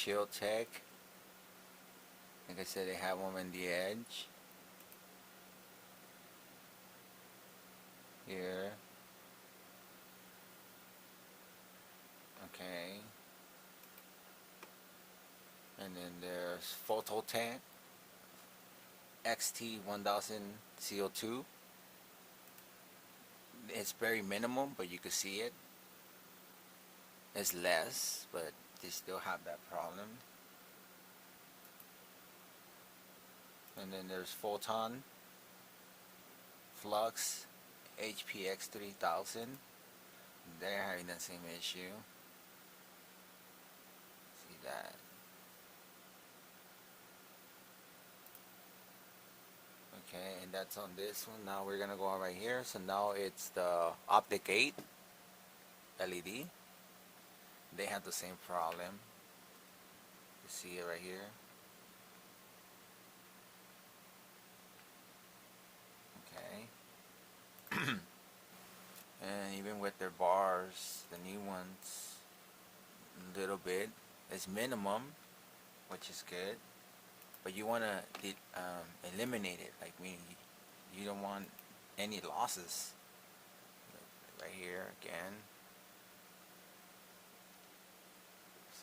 Chill Tech. Like I said, they have them in the edge. Here. Okay. And then there's Photo Tank XT1000 CO2. It's very minimum, but you can see it. It's less, but they still have that problem. And then there's Photon Flux HPX 3000. They're having the same issue. See that? Okay, and that's on this one. Now we're gonna go on right here. So now it's the Optic 8 LED. They have the same problem. You see it right here. Okay. And even with their bars, the new ones, a little bit. It's minimum, which is good. But you want to eliminate it. Like me, you don't want any losses. Right here again.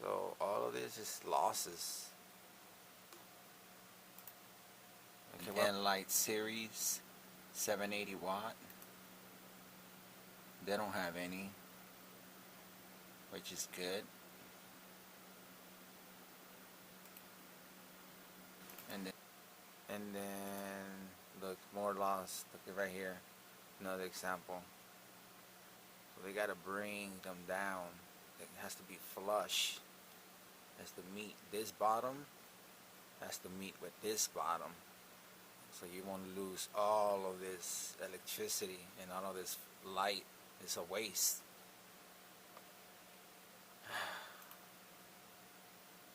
So all of this is losses. Okay, well, Light Series 780 watt. They don't have any, which is good. And then look, more loss. Look right here, another example. So they gotta bring them down. It has to be flush. It has to meet this bottom. Has to meet with this bottom. So you won't lose all of this electricity and all of this light. It's a waste.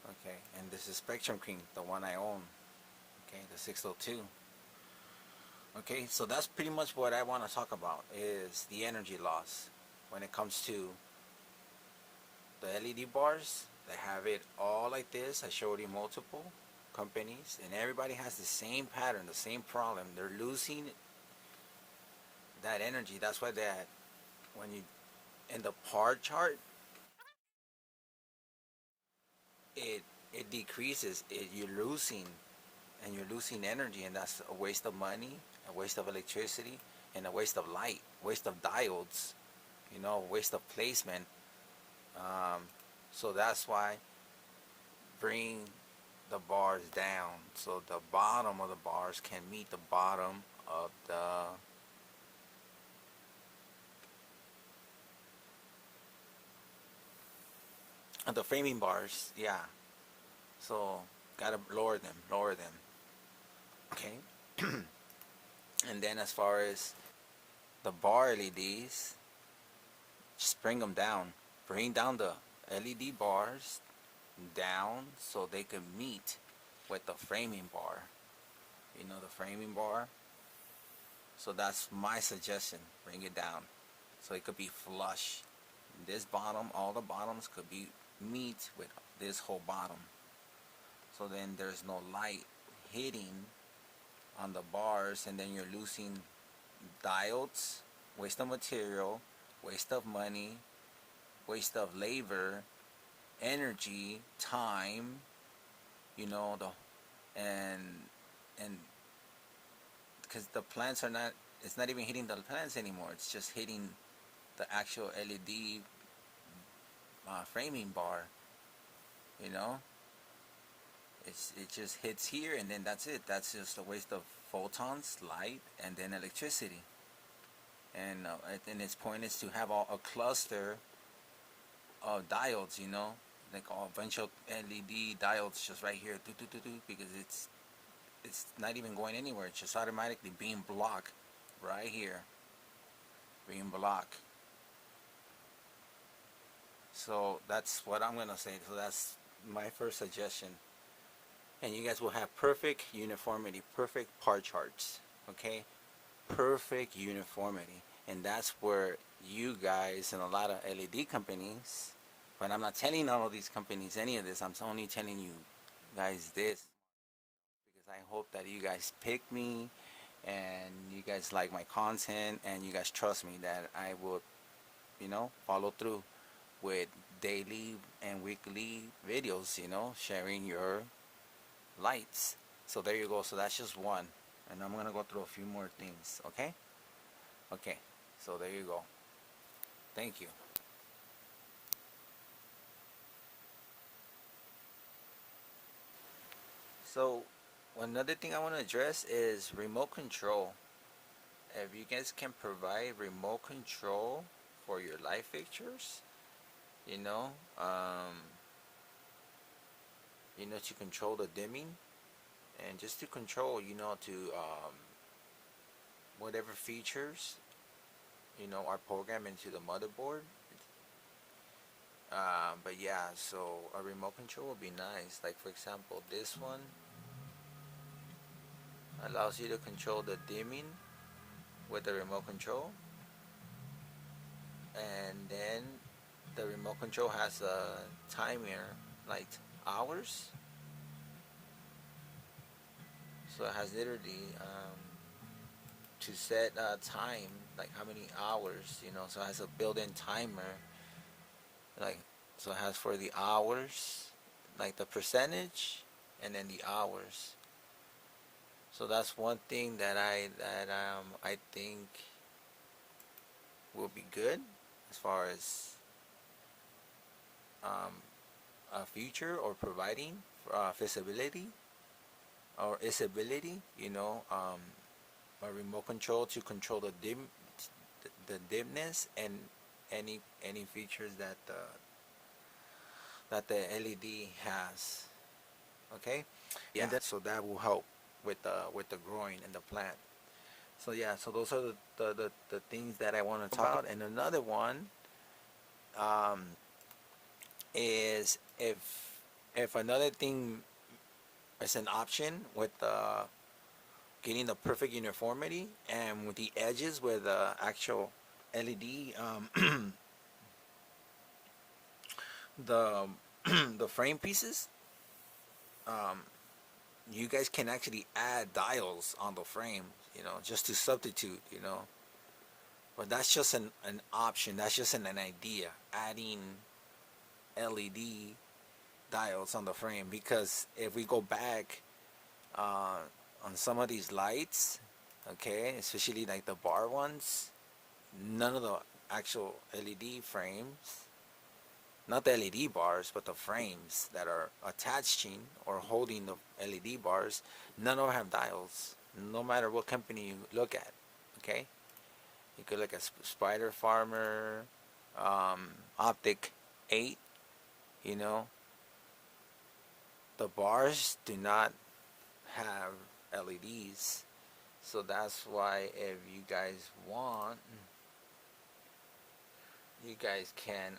Okay, and this is Spectrum Cream, the one I own. Okay, the 602. Okay, so that's pretty much what I want to talk about, is the energy loss when it comes to the LED bars. They have it all like this. I showed you multiple companies, and everybody has the same pattern, the same problem. They're losing that energy. That's why that when you in the par chart, it decreases. You're losing, and you're losing energy, and that's a waste of money, a waste of electricity, and a waste of light, waste of diodes, you know, waste of placement. So that's why bring the bars down so the bottom of the bars can meet the bottom of the framing bars. Yeah, so gotta lower them. Okay. And then as far as the bar LEDs, just bring them down. Bring down the LED bars down so they can meet with the framing bar. You know, the framing bar. So that's my suggestion. Bring it down so it could be flush. This bottom, all the bottoms could be meet with this whole bottom. So then there's no light hitting on the bars, and then you're losing diodes, waste of material, waste of money, waste of labor, energy, time, you know, and because the plants are not, it's not even hitting the plants anymore. It's just hitting the actual LED framing bar, you know. It just hits here, and then that's it. That's just a waste of photons, light, and then electricity. And its point is to have a cluster diodes, you know, like a bunch of LED diodes just right here, because it's not even going anywhere. It's just automatically being blocked right here, being blocked. So that's what I'm gonna say. So that's my first suggestion, and you guys will have perfect uniformity, perfect par charts. Okay, perfect uniformity, and that's where you guys and a lot of LED companies. But I'm not telling all of these companies any of this. I'm only telling you guys this because I hope that you guys pick me and you guys like my content and you guys trust me that I will, follow through with daily and weekly videos, sharing your lights. So there you go. So that's just one. And I'm going to go through a few more things, okay? Okay. So there you go. Thank you. So another thing I want to address is remote control. If you guys can provide remote control for your light fixtures, you know, um, to control the dimming and just to control, to whatever features, are programmed into the motherboard. But yeah, so a remote control would be nice. Like for example, this one allows you to control the dimming with the remote control, and then the remote control has a timer, like hours. So it has literally to set a time, like how many hours, So it has a built-in timer, like so it has for the hours, like the percentage, and then the hours. So that's one thing that I think will be good as far as um, a future or providing feasibility or isability. A remote control to control the dimness and any features that the LED has. Okay, yeah. And then, so that will help with the growing and the plant. So yeah, so those are the things that I want to talk about. And another one um, is if another thing is an option with getting the perfect uniformity and with the edges with the actual LED, the the frame pieces, um, you guys can actually add dials on the frame, just to substitute, but that's just an option. That's just an idea, adding LED dials on the frame, because if we go back uh, on some of these lights, okay, especially like the bar ones, none of the actual LED frames, not the LED bars, but the frames that are attaching or holding the LED bars, none of them have dials, no matter what company you look at, okay? You could look at Spider Farmer, Optic 8, you know. The bars do not have LEDs. So that's why if you guys want, you guys can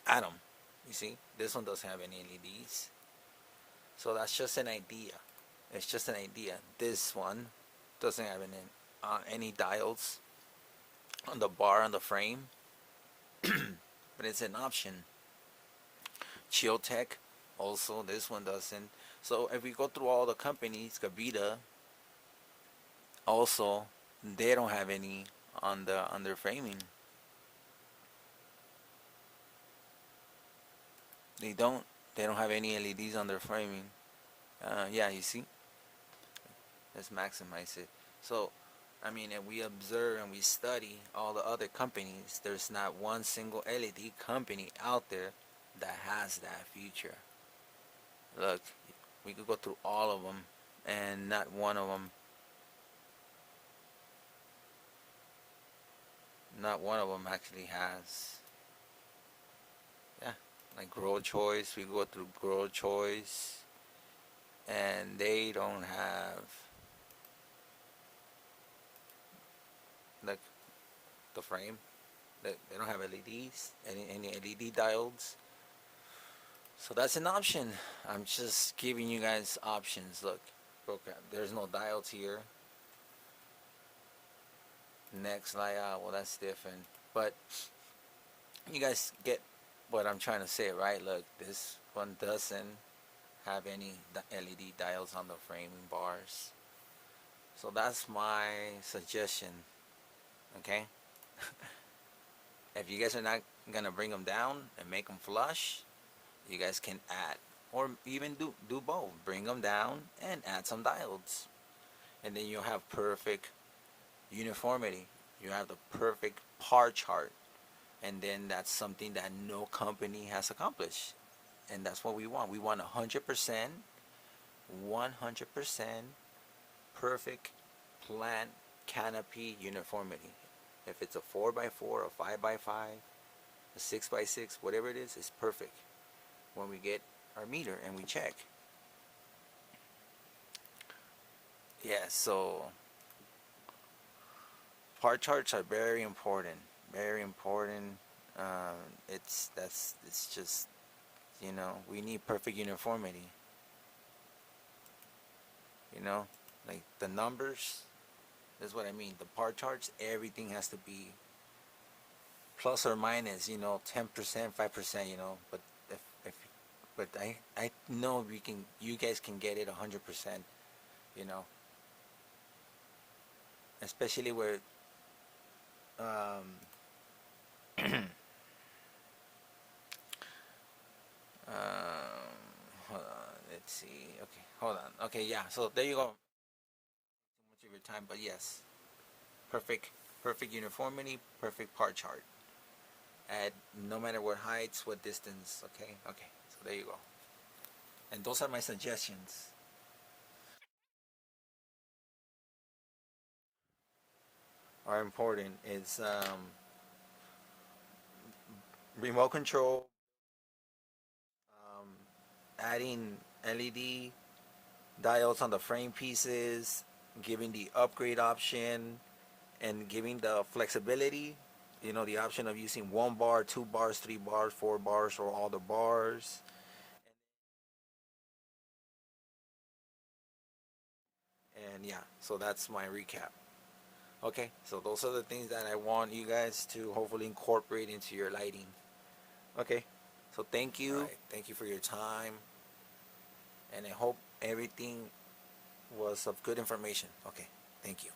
add them. You see, this one doesn't have any LEDs. So that's just an idea. It's just an idea. This one doesn't have any dials on the bar on the frame, but it's an option. Chill Tech, also this one doesn't. So if we go through all the companies, Gavita, also they don't have any on their framing. They don't. They don't have any LEDs on their framing. Yeah, you see. Let's maximize it. So, I mean, if we observe and we study all the other companies, there's not one single LED company out there that has that feature. Look, we could go through all of them, and not one of them actually has. like Grow Choice. We go through Grow Choice, and they don't have like the frame. They don't have LEDs, any LED diodes. So that's an option. I'm just giving you guys options. Look, program. There's no diodes here. Next layout, well, that's different. But you guys get what I'm trying to say, right? Look, this one doesn't have any LED diodes on the framing bars. So that's my suggestion. Okay. If you guys are not gonna bring them down and make them flush, you guys can add, or even do both. Bring them down and add some diodes, and then you'll have perfect uniformity. You have the perfect par chart, and then that's something that no company has accomplished, and that's what we want. We want 100%, 100% perfect plant canopy uniformity. If it's a 4x4, a 5x5, a 6x6, whatever it is, it's perfect. When we get our meter and we check. Yeah, so par charts are very important. Very important. It's just, we need perfect uniformity. Like the numbers. That's what I mean. The par charts, everything has to be plus or minus, 10%, 5%, But if but I know you guys can get it 100%, you know. Especially where um hold on, let's see. Okay, hold on. Okay, yeah. So there you go. Too much of your time, but yes, perfect, perfect uniformity, perfect par chart. At no matter what heights, what distance. Okay, okay. So there you go. And those are my suggestions. Are important. It's remote control, um, adding LED diodes on the frame pieces, giving the upgrade option, and giving the flexibility. The option of using 1 bar, 2 bars, 3 bars, 4 bars, or all the bars. And yeah, so that's my recap. Okay, so those are the things that I want you guys to hopefully incorporate into your lighting. Okay, so thank you. Right, thank you for your time. And I hope everything was of good information. Okay, thank you.